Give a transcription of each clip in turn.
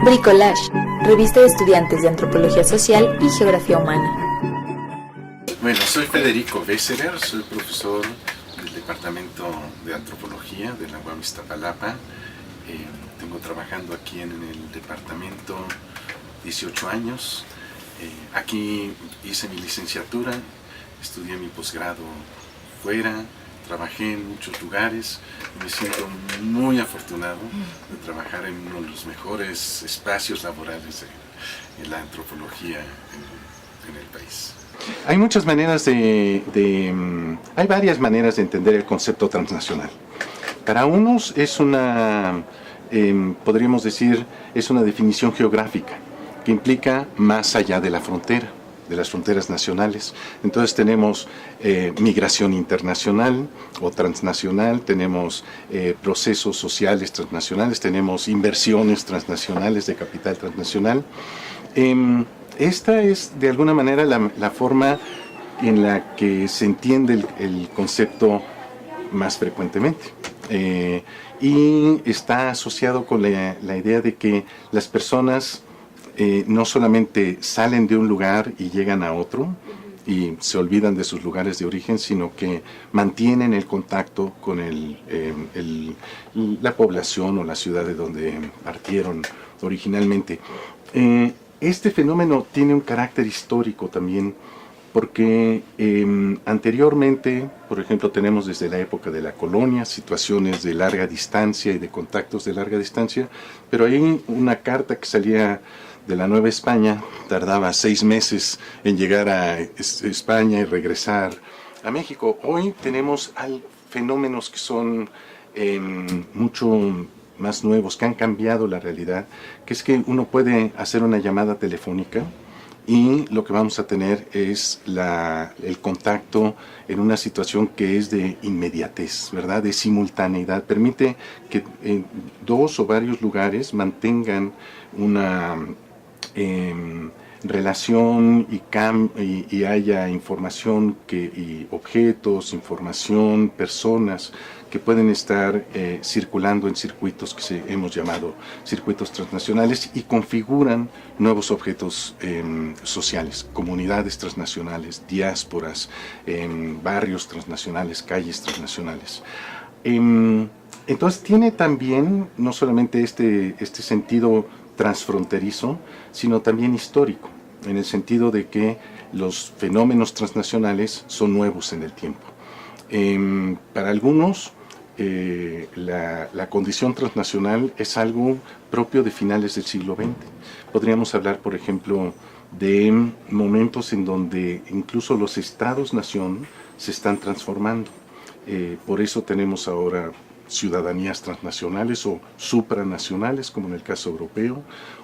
Bricolage, revista de estudiantes de Antropología Social y Geografía Humana. Bueno, soy Federico Besserer, soy profesor del Departamento de Antropología de la UAM Iztapalapa. Tengo trabajando aquí en el departamento 18 años. Aquí hice mi licenciatura, estudié mi posgrado fuera, trabajé en muchos lugares y me siento muy afortunado de trabajar en uno de los mejores espacios laborales en la antropología en el país. Hay muchas maneras hay varias maneras de entender el concepto transnacional. Para unos es podríamos decir, es una definición geográfica que implica más allá de la frontera, de las fronteras nacionales. Entonces tenemos migración internacional o transnacional, tenemos procesos sociales transnacionales, tenemos inversiones transnacionales de capital transnacional. Esta es de alguna manera la forma en la que se entiende el concepto más frecuentemente. Y está asociado con la idea de que las personas no solamente salen de un lugar y llegan a otro y se olvidan de sus lugares de origen, sino que mantienen el contacto con la población o la ciudad de donde partieron originalmente. Este fenómeno tiene un carácter histórico también, porque anteriormente, por ejemplo, tenemos desde la época de la colonia situaciones de larga distancia y de contactos de larga distancia, pero hay una carta que salía de la Nueva España, tardaba 6 meses en llegar a España y regresar a México. Hoy tenemos fenómenos que son mucho más nuevos, que han cambiado la realidad, que es que uno puede hacer una llamada telefónica y lo que vamos a tener es el contacto en una situación que es de inmediatez, ¿verdad? De simultaneidad. Permite que dos o varios lugares mantengan una relación y haya información y objetos, información, personas que pueden estar circulando en circuitos que hemos llamado circuitos transnacionales y configuran nuevos objetos sociales, comunidades transnacionales, diásporas, barrios transnacionales, calles transnacionales. Entonces tiene también no solamente este sentido transfronterizo, sino también histórico, en el sentido de que los fenómenos transnacionales son nuevos en el tiempo. Para algunos, la condición transnacional es algo propio de finales del siglo XX. Podríamos hablar, por ejemplo, de momentos en donde incluso los estados-nación se están transformando. Por eso tenemos ahora ciudadanías transnacionales o supranacionales, como en el caso europeo,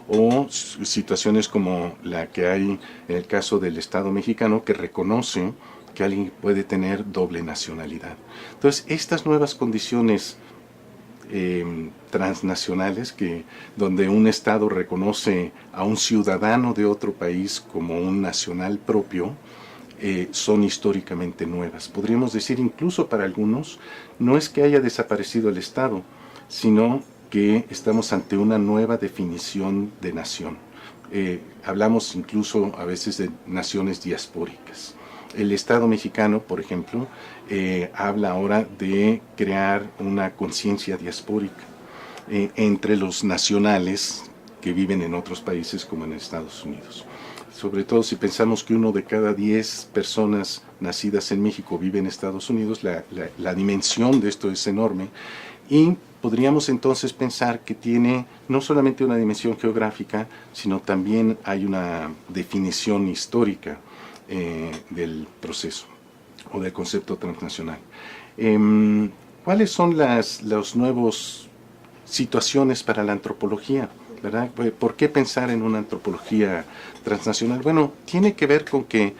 o situaciones como la que hay en el caso del Estado mexicano, que reconoce que alguien puede tener doble nacionalidad. Entonces, estas nuevas condiciones transnacionales, donde un Estado reconoce a un ciudadano de otro país como un nacional propio, son históricamente nuevas. Podríamos decir incluso para algunos, no es que haya desaparecido el Estado, sino que estamos ante una nueva definición de nación. Hablamos incluso a veces de naciones diaspóricas. El Estado mexicano, por ejemplo, habla ahora de crear una conciencia diaspórica entre los nacionales que viven en otros países como en Estados Unidos. Sobre todo si pensamos que 1 de cada 10 personas nacidas en México vive en Estados Unidos, la dimensión de esto es enorme y podríamos entonces pensar que tiene no solamente una dimensión geográfica, sino también hay una definición histórica del proceso o del concepto transnacional. ¿Cuáles son las nuevas situaciones para la antropología? ¿Verdad? ¿Por qué pensar en una antropología transnacional? Bueno, tiene que ver con que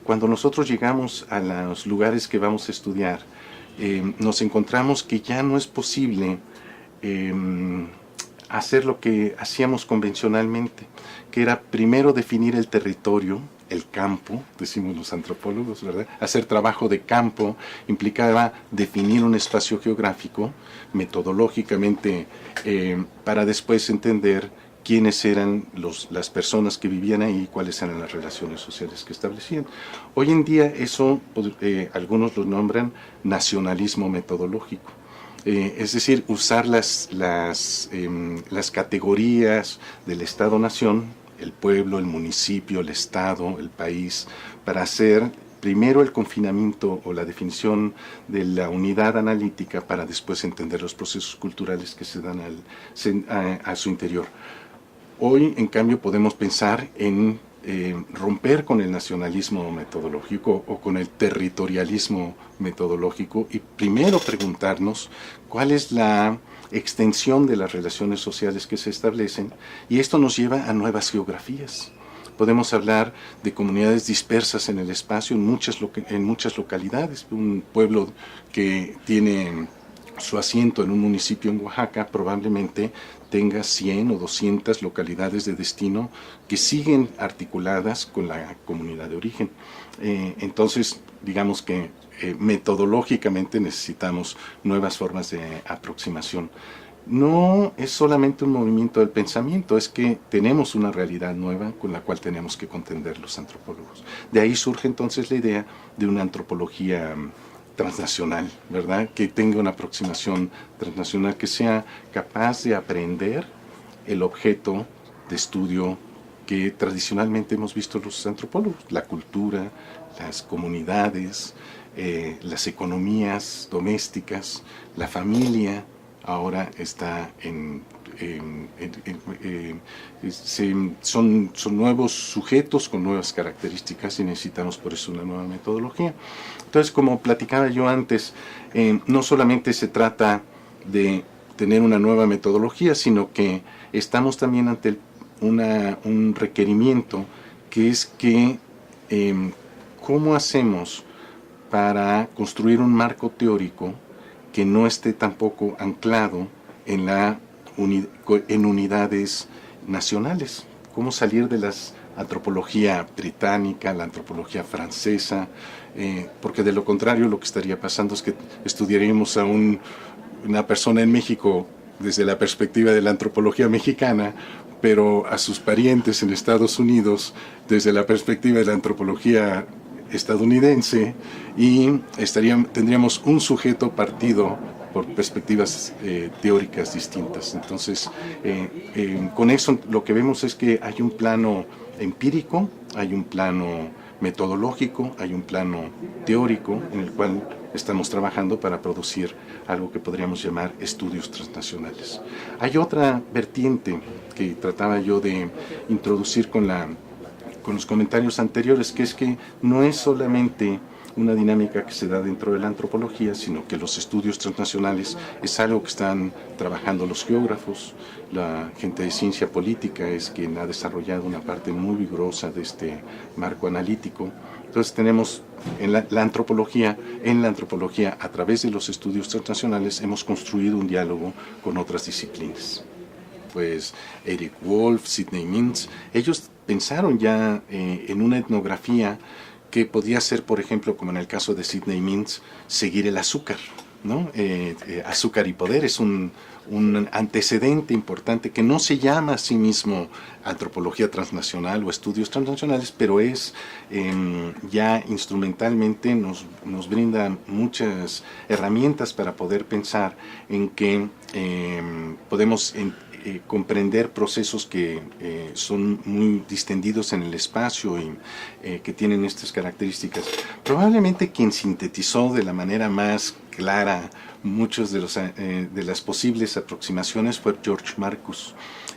cuando nosotros llegamos a los lugares que vamos a estudiar, nos encontramos que ya no es posible hacer lo que hacíamos convencionalmente, que era primero definir el territorio, el campo, decimos los antropólogos, ¿verdad? Hacer trabajo de campo implicaba definir un espacio geográfico metodológicamente para después entender quiénes eran las personas que vivían ahí y cuáles eran las relaciones sociales que establecían. Hoy en día eso, algunos lo nombran nacionalismo metodológico. Es decir, usar las categorías del Estado-Nación, el pueblo, el municipio, el Estado, el país, para hacer primero el confinamiento o la definición de la unidad analítica para después entender los procesos culturales que se dan a su interior. Hoy, en cambio, podemos pensar en romper con el nacionalismo metodológico o con el territorialismo metodológico y primero preguntarnos cuál es la extensión de las relaciones sociales que se establecen, y esto nos lleva a nuevas geografías. Podemos hablar de comunidades dispersas en el espacio en muchas localidades. Un pueblo que tiene su asiento en un municipio en Oaxaca probablemente tenga 100 o 200 localidades de destino que siguen articuladas con la comunidad de origen. Entonces, digamos que metodológicamente necesitamos nuevas formas de aproximación. No es solamente un movimiento del pensamiento, es que tenemos una realidad nueva con la cual tenemos que contender los antropólogos. De ahí surge entonces la idea de una antropología transnacional, ¿verdad? Que tenga una aproximación transnacional, que sea capaz de aprender el objeto de estudio que tradicionalmente hemos visto los antropólogos, la cultura, las comunidades, las economías domésticas, la familia. Ahora está son nuevos sujetos con nuevas características y necesitamos por eso una nueva metodología. Entonces, como platicaba yo antes, no solamente se trata de tener una nueva metodología, sino que estamos también ante un requerimiento, que es que ¿cómo hacemos para construir un marco teórico que no esté tampoco anclado en unidades nacionales? ¿Cómo salir de la antropología británica, la antropología francesa? Porque de lo contrario lo que estaría pasando es que estudiaríamos a una persona en México desde la perspectiva de la antropología mexicana, pero a sus parientes en Estados Unidos desde la perspectiva de la antropología estadounidense, y tendríamos un sujeto partido por perspectivas teóricas distintas. Entonces, con eso lo que vemos es que hay un plano empírico, hay un plano metodológico, hay un plano teórico en el cual estamos trabajando para producir algo que podríamos llamar estudios transnacionales. Hay otra vertiente que trataba yo de introducir con los comentarios anteriores, que es que no es solamente una dinámica que se da dentro de la antropología, sino que los estudios transnacionales es algo que están trabajando los geógrafos. La gente de ciencia política es quien ha desarrollado una parte muy vigorosa de este marco analítico. Entonces tenemos en la antropología, a través de los estudios transnacionales, hemos construido un diálogo con otras disciplinas. Pues Eric Wolf, Sidney Mintz, ellos pensaron ya en una etnografía que podía ser, por ejemplo, como en el caso de Sidney Mintz, seguir el azúcar, ¿no? Azúcar y poder es un antecedente importante que no se llama a sí mismo antropología transnacional o estudios transnacionales, pero es ya instrumentalmente nos brinda muchas herramientas para poder pensar en que podemos comprender procesos que son muy distendidos en el espacio y que tienen estas características. Probablemente quien sintetizó de la manera más clara muchas de las posibles aproximaciones fue George Marcus,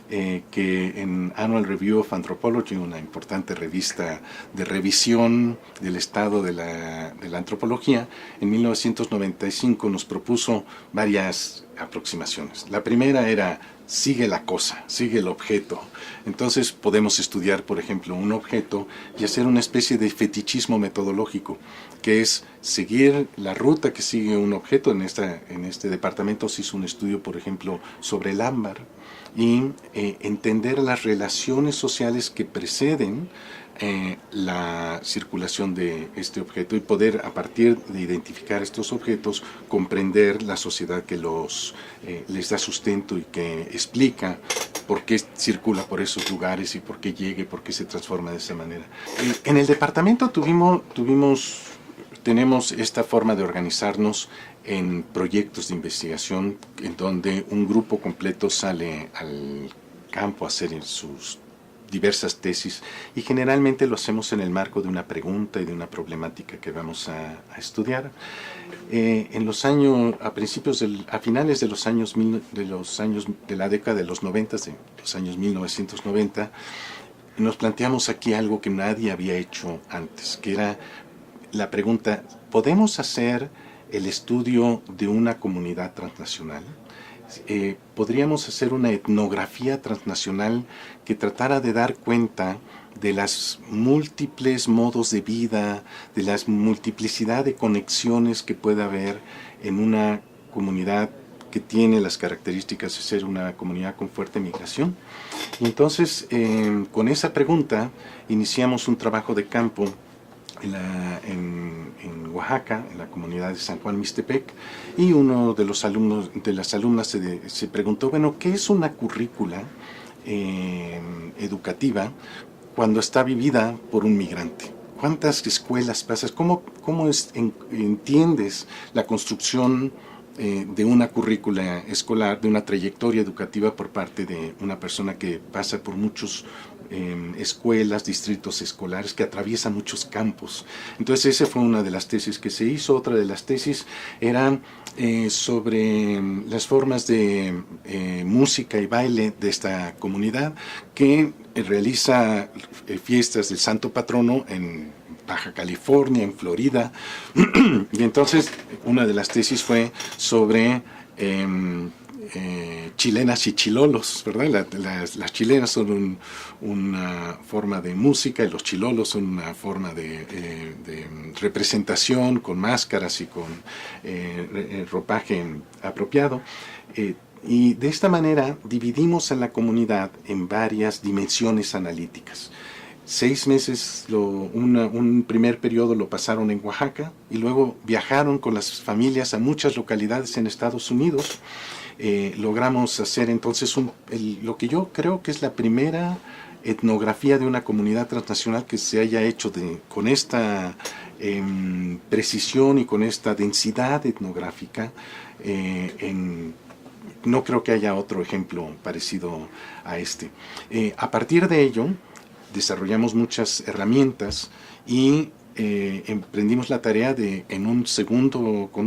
que en Annual Review of Anthropology, una importante revista de revisión del estado de la antropología, en 1995 nos propuso varias aproximaciones. La primera era, sigue la cosa, sigue el objeto. Entonces podemos estudiar, por ejemplo, un objeto y hacer una especie de fetichismo metodológico, que es seguir la ruta que sigue un objeto. En este departamento se hizo un estudio, por ejemplo, sobre el ámbar, y entender las relaciones sociales que preceden la circulación de este objeto y poder, a partir de identificar estos objetos, comprender la sociedad que les da sustento y que explica por qué circula por esos lugares y por qué llega y por qué se transforma de esa manera. En el departamento tenemos esta forma de organizarnos en proyectos de investigación en donde un grupo completo sale al campo a hacer sus diversas tesis, y generalmente lo hacemos en el marco de una pregunta y de una problemática que vamos a estudiar. A finales de los años de la década de los 90, de los años 1990, nos planteamos aquí algo que nadie había hecho antes, que era la pregunta: ¿podemos hacer el estudio de una comunidad transnacional? Podríamos hacer una etnografía transnacional que tratara de dar cuenta de las múltiples modos de vida, de la multiplicidad de conexiones que puede haber en una comunidad que tiene las características de ser una comunidad con fuerte migración. Y entonces, con esa pregunta, iniciamos un trabajo de campo en Oaxaca, en la comunidad de San Juan Mixtepec, y uno de las alumnas se preguntó, bueno, ¿qué es una currícula educativa cuando está vivida por un migrante? ¿Cuántas escuelas pasas? ¿Cómo entiendes la construcción de una currícula escolar, de una trayectoria educativa por parte de una persona que pasa por muchos escuelas, distritos escolares, que atraviesan muchos campos? Entonces esa fue una de las tesis que se hizo. Otra de las tesis era sobre las formas de música y baile de esta comunidad, que realiza fiestas del Santo Patrono en Baja California, en Florida. Y entonces una de las tesis fue sobre chilenas y chilolos, ¿verdad? Las chilenas son una forma de música, y los chilolos son una forma de representación con máscaras y con ropaje apropiado. Y de esta manera dividimos a la comunidad en varias dimensiones analíticas. 6 meses, un primer periodo lo pasaron en Oaxaca, y luego viajaron con las familias a muchas localidades en Estados Unidos. Logramos hacer entonces lo que yo creo que es la primera etnografía de una comunidad transnacional que se haya hecho con esta precisión y con esta densidad etnográfica. No creo que haya otro ejemplo parecido a este. A partir de ello, desarrollamos muchas herramientas y emprendimos la tarea con un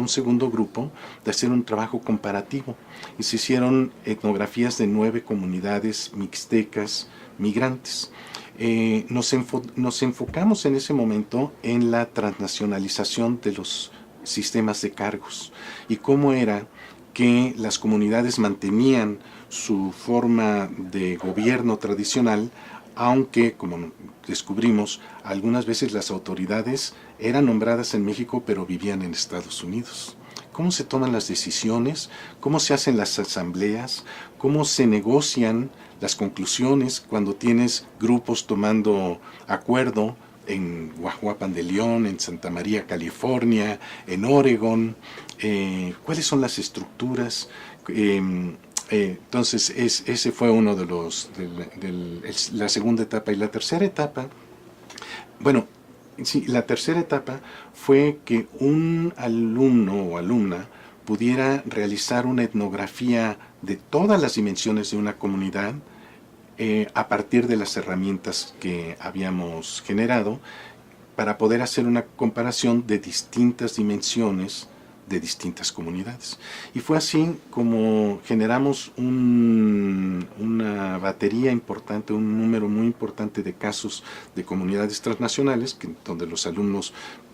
segundo grupo, de hacer un trabajo comparativo. Y se hicieron etnografías de 9 comunidades mixtecas migrantes. Nos enfocamos en ese momento en la transnacionalización de los sistemas de cargos y cómo era que las comunidades mantenían su forma de gobierno tradicional, aunque, como descubrimos, algunas veces las autoridades eran nombradas en México pero vivían en Estados Unidos. ¿Cómo se toman las decisiones? ¿Cómo se hacen las asambleas? ¿Cómo se negocian las conclusiones cuando tienes grupos tomando acuerdo en Guajuapan de León, en Santa María, California, en Oregón? ¿Cuáles son las estructuras? Entonces ese fue uno de la segunda etapa. Y la tercera etapa, la tercera etapa fue que un alumno o alumna pudiera realizar una etnografía de todas las dimensiones de una comunidad a partir de las herramientas que habíamos generado, para poder hacer una comparación de distintas dimensiones de distintas comunidades. Y fue así como generamos una batería importante, un número muy importante de casos de comunidades transnacionales, donde los alumnos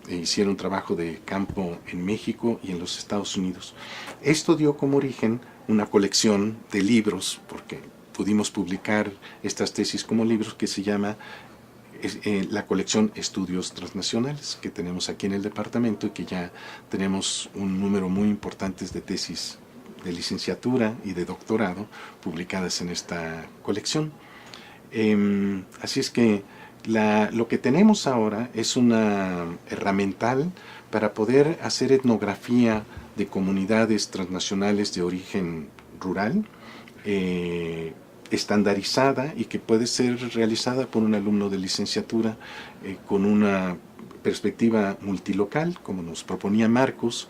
hicieron trabajo de campo en México y en los Estados Unidos. Esto dio como origen una colección de libros, porque pudimos publicar estas tesis como libros, que se llama la colección Estudios Transnacionales, que tenemos aquí en el departamento y que ya tenemos un número muy importante de tesis de licenciatura y de doctorado publicadas en esta colección. Así es que lo que tenemos ahora es una herramental para poder hacer etnografía de comunidades transnacionales de origen rural, estandarizada y que puede ser realizada por un alumno de licenciatura con una perspectiva multilocal, como nos proponía Marcos.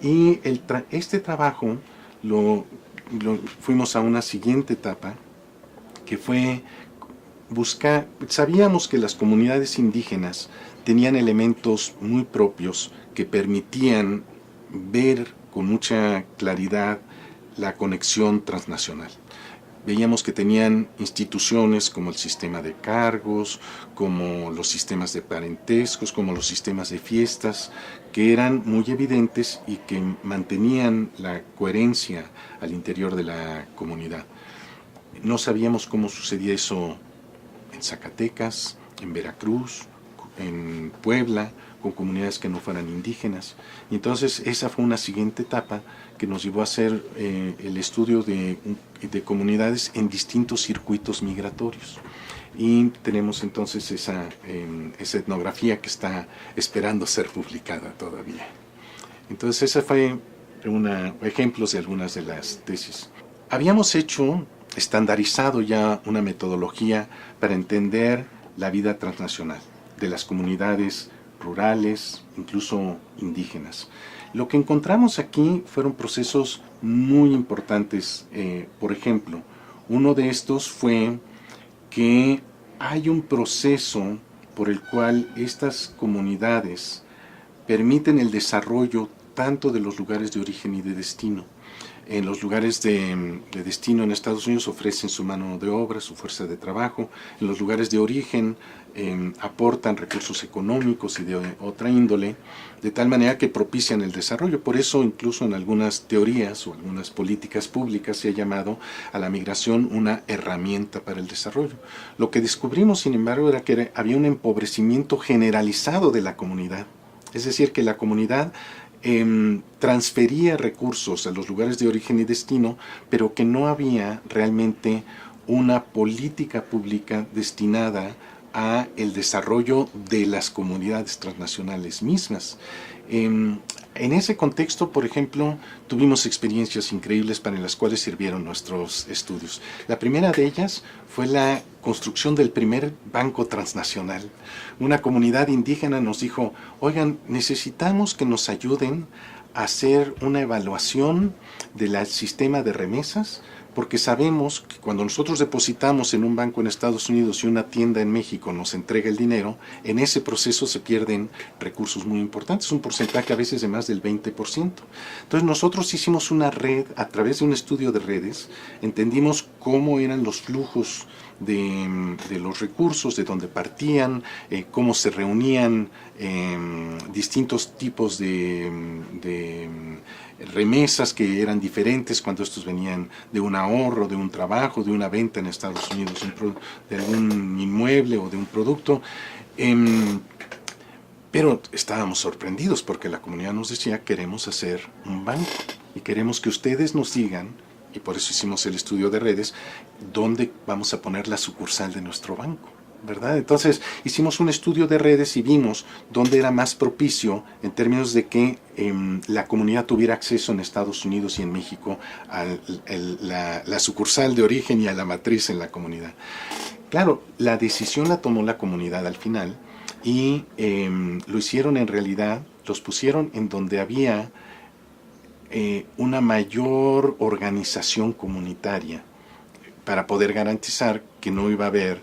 Y este trabajo fuimos a una siguiente etapa, que fue buscar. Sabíamos que las comunidades indígenas tenían elementos muy propios que permitían ver con mucha claridad la conexión transnacional. Veíamos que tenían instituciones como el sistema de cargos, como los sistemas de parentescos, como los sistemas de fiestas, que eran muy evidentes y que mantenían la coherencia al interior de la comunidad. No sabíamos cómo sucedía eso en Zacatecas, en Veracruz, en Puebla, con comunidades que no fueran indígenas. Y entonces esa fue una siguiente etapa que nos llevó a hacer el estudio de comunidades en distintos circuitos migratorios. Y tenemos entonces esa etnografía que está esperando ser publicada todavía. Entonces esa fue ejemplos de algunas de las tesis. Habíamos estandarizado ya una metodología para entender la vida transnacional de las comunidades rurales, incluso indígenas. Lo que encontramos aquí fueron procesos muy importantes. Por ejemplo, uno de estos fue que hay un proceso por el cual estas comunidades permiten el desarrollo tanto de los lugares de origen y de destino. En los lugares de destino en Estados Unidos ofrecen su mano de obra, su fuerza de trabajo. En los lugares de origen aportan recursos económicos y de otra índole, de tal manera que propician el desarrollo. Por eso incluso en algunas teorías o algunas políticas públicas se ha llamado a la migración una herramienta para el desarrollo. Lo que descubrimos, sin embargo, era que había un empobrecimiento generalizado de la comunidad. Es decir, que la comunidad transfería recursos a los lugares de origen y destino, pero que no había realmente una política pública destinada a el desarrollo de las comunidades transnacionales mismas. En ese contexto, por ejemplo, tuvimos experiencias increíbles para las cuales sirvieron nuestros estudios. La primera de ellas fue la construcción del primer banco transnacional. Una comunidad indígena nos dijo: oigan, necesitamos que nos ayuden a hacer una evaluación del sistema de remesas, porque sabemos que cuando nosotros depositamos en un banco en Estados Unidos y una tienda en México nos entrega el dinero, en ese proceso se pierden recursos muy importantes, un porcentaje a veces de más del 20%. Entonces nosotros hicimos una red, a través de un estudio de redes, entendimos cómo eran los flujos de los recursos, de dónde partían, cómo se reunían distintos tipos de remesas que eran diferentes cuando estos venían de un ahorro, de un trabajo, de una venta en Estados Unidos, de algún inmueble o de un producto. Pero estábamos sorprendidos porque la comunidad nos decía: queremos hacer un banco y queremos que ustedes nos digan, y por eso hicimos el estudio de redes, dónde vamos a poner la sucursal de nuestro banco, ¿verdad? Entonces hicimos un estudio de redes y vimos dónde era más propicio en términos de que la comunidad tuviera acceso en Estados Unidos y en México a la sucursal de origen y a la matriz en la comunidad. Claro, la decisión la tomó la comunidad al final y lo hicieron en realidad, los pusieron en donde había una mayor organización comunitaria para poder garantizar que no iba a haber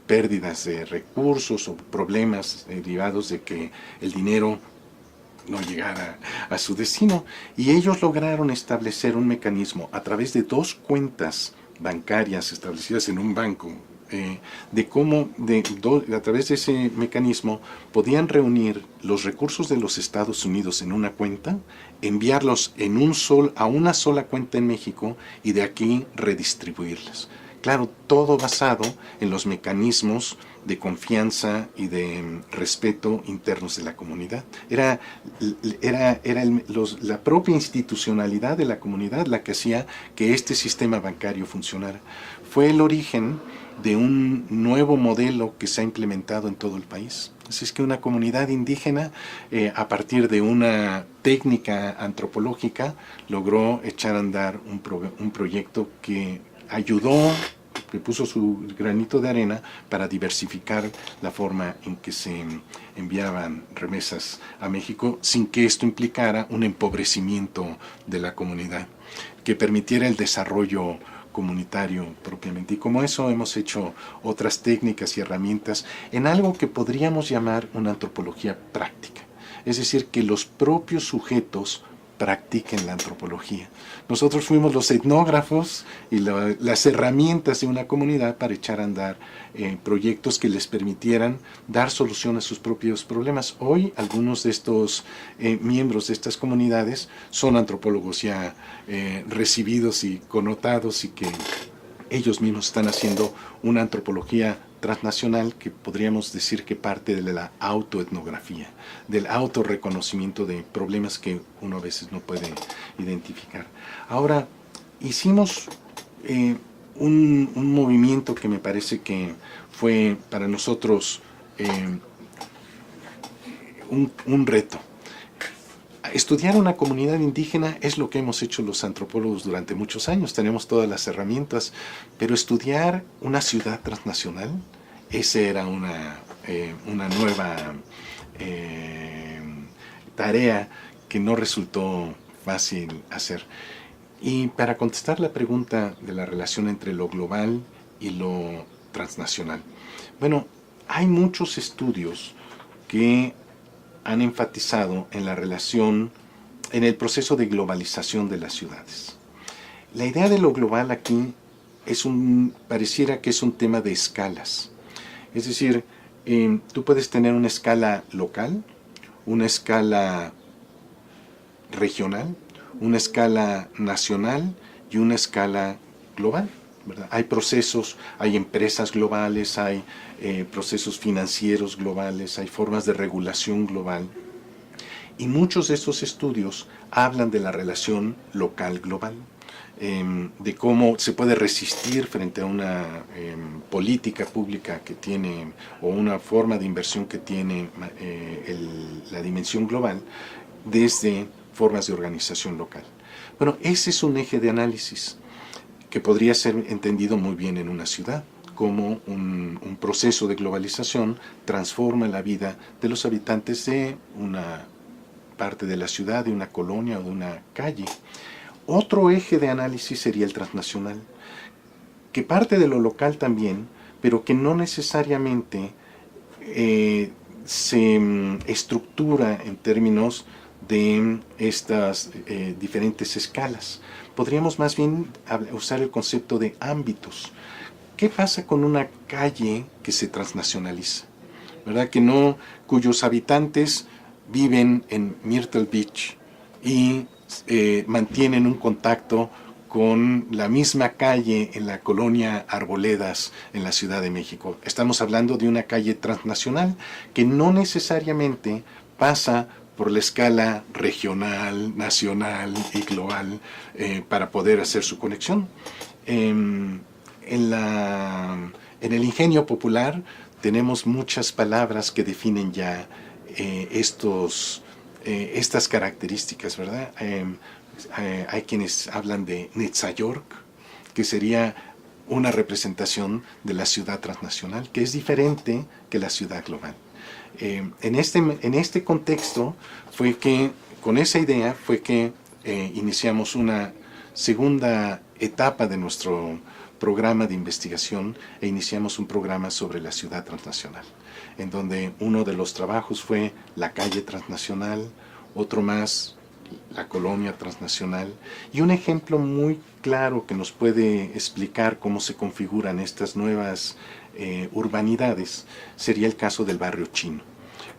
pérdidas de recursos o problemas derivados de que el dinero no llegara a su destino. Y ellos lograron establecer un mecanismo a través de 2 cuentas bancarias establecidas en un banco de cómo a través de ese mecanismo podían reunir los recursos de los Estados Unidos en una cuenta, enviarlos a una sola cuenta en México y de aquí redistribuirlas. Claro, todo basado en los mecanismos de confianza y de respeto internos de la comunidad. Era la propia institucionalidad de la comunidad la que hacía que este sistema bancario funcionara. Fue el origen de un nuevo modelo que se ha implementado en todo el país. Así es que una comunidad indígena, a partir de una técnica antropológica, logró echar a andar un proyecto que puso su granito de arena para diversificar la forma en que se enviaban remesas a México sin que esto implicara un empobrecimiento de la comunidad, que permitiera el desarrollo comunitario propiamente. Y como eso hemos hecho otras técnicas y herramientas en algo que podríamos llamar una antropología práctica. Es decir, que los propios sujetos practiquen la antropología. Nosotros fuimos los etnógrafos y las herramientas de una comunidad para echar a andar proyectos que les permitieran dar solución a sus propios problemas. Hoy algunos de estos miembros de estas comunidades son antropólogos ya recibidos y connotados y que ellos mismos están haciendo una antropología transnacional que podríamos decir que parte de la autoetnografía, del autorreconocimiento de problemas que uno a veces no puede identificar. Ahora, hicimos un movimiento que me parece que fue para nosotros un reto. Estudiar una comunidad indígena es lo que hemos hecho los antropólogos durante muchos años, tenemos todas las herramientas, pero estudiar una ciudad transnacional, esa era una nueva tarea que no resultó fácil hacer. Y para contestar la pregunta de la relación entre lo global y lo transnacional, bueno, hay muchos estudios que han enfatizado en la relación, en el proceso de globalización de las ciudades. La idea de lo global aquí pareciera que es un tema de escalas. Es decir, tú puedes tener una escala local, una escala regional, una escala nacional y una escala global, ¿verdad? Hay procesos, hay empresas globales, hay procesos financieros globales, hay formas de regulación global. Y muchos de estos estudios hablan de la relación local-global, de cómo se puede resistir frente a una política pública que tiene, o una forma de inversión que tiene la dimensión global, desde formas de organización local. Bueno, ese es un eje de análisis que podría ser entendido muy bien en una ciudad, como un proceso de globalización transforma la vida de los habitantes de una parte de la ciudad, de una colonia o de una calle. Otro eje de análisis sería el transnacional, que parte de lo local también, pero que no necesariamente se estructura en términos de estas diferentes escalas. Podríamos más bien usar el concepto de ámbitos. ¿Qué pasa con una calle que se transnacionaliza? ¿Verdad? Cuyos habitantes viven en Myrtle Beach y mantienen un contacto con la misma calle en la colonia Arboledas en la Ciudad de México. Estamos hablando de una calle transnacional que no necesariamente pasa por la escala regional, nacional y global para poder hacer su conexión. En el ingenio popular tenemos muchas palabras que definen ya estas características, ¿verdad? Hay quienes hablan de Netzayork, que sería una representación de la ciudad transnacional, que es diferente que la ciudad global. En este contexto con esa idea fue que iniciamos una segunda etapa de nuestro programa de investigación e iniciamos un programa sobre la ciudad transnacional, en donde uno de los trabajos fue la calle transnacional, otro más la colonia transnacional, y un ejemplo muy claro que nos puede explicar cómo se configuran estas nuevas urbanidades sería el caso del barrio chino,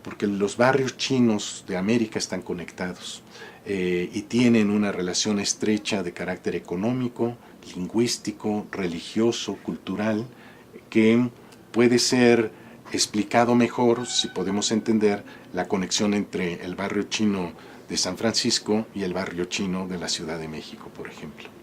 porque los barrios chinos de América están conectados y tienen una relación estrecha de carácter económico, lingüístico, religioso, cultural, que puede ser explicado mejor si podemos entender la conexión entre el barrio chino de San Francisco y el barrio chino de la Ciudad de México, por ejemplo.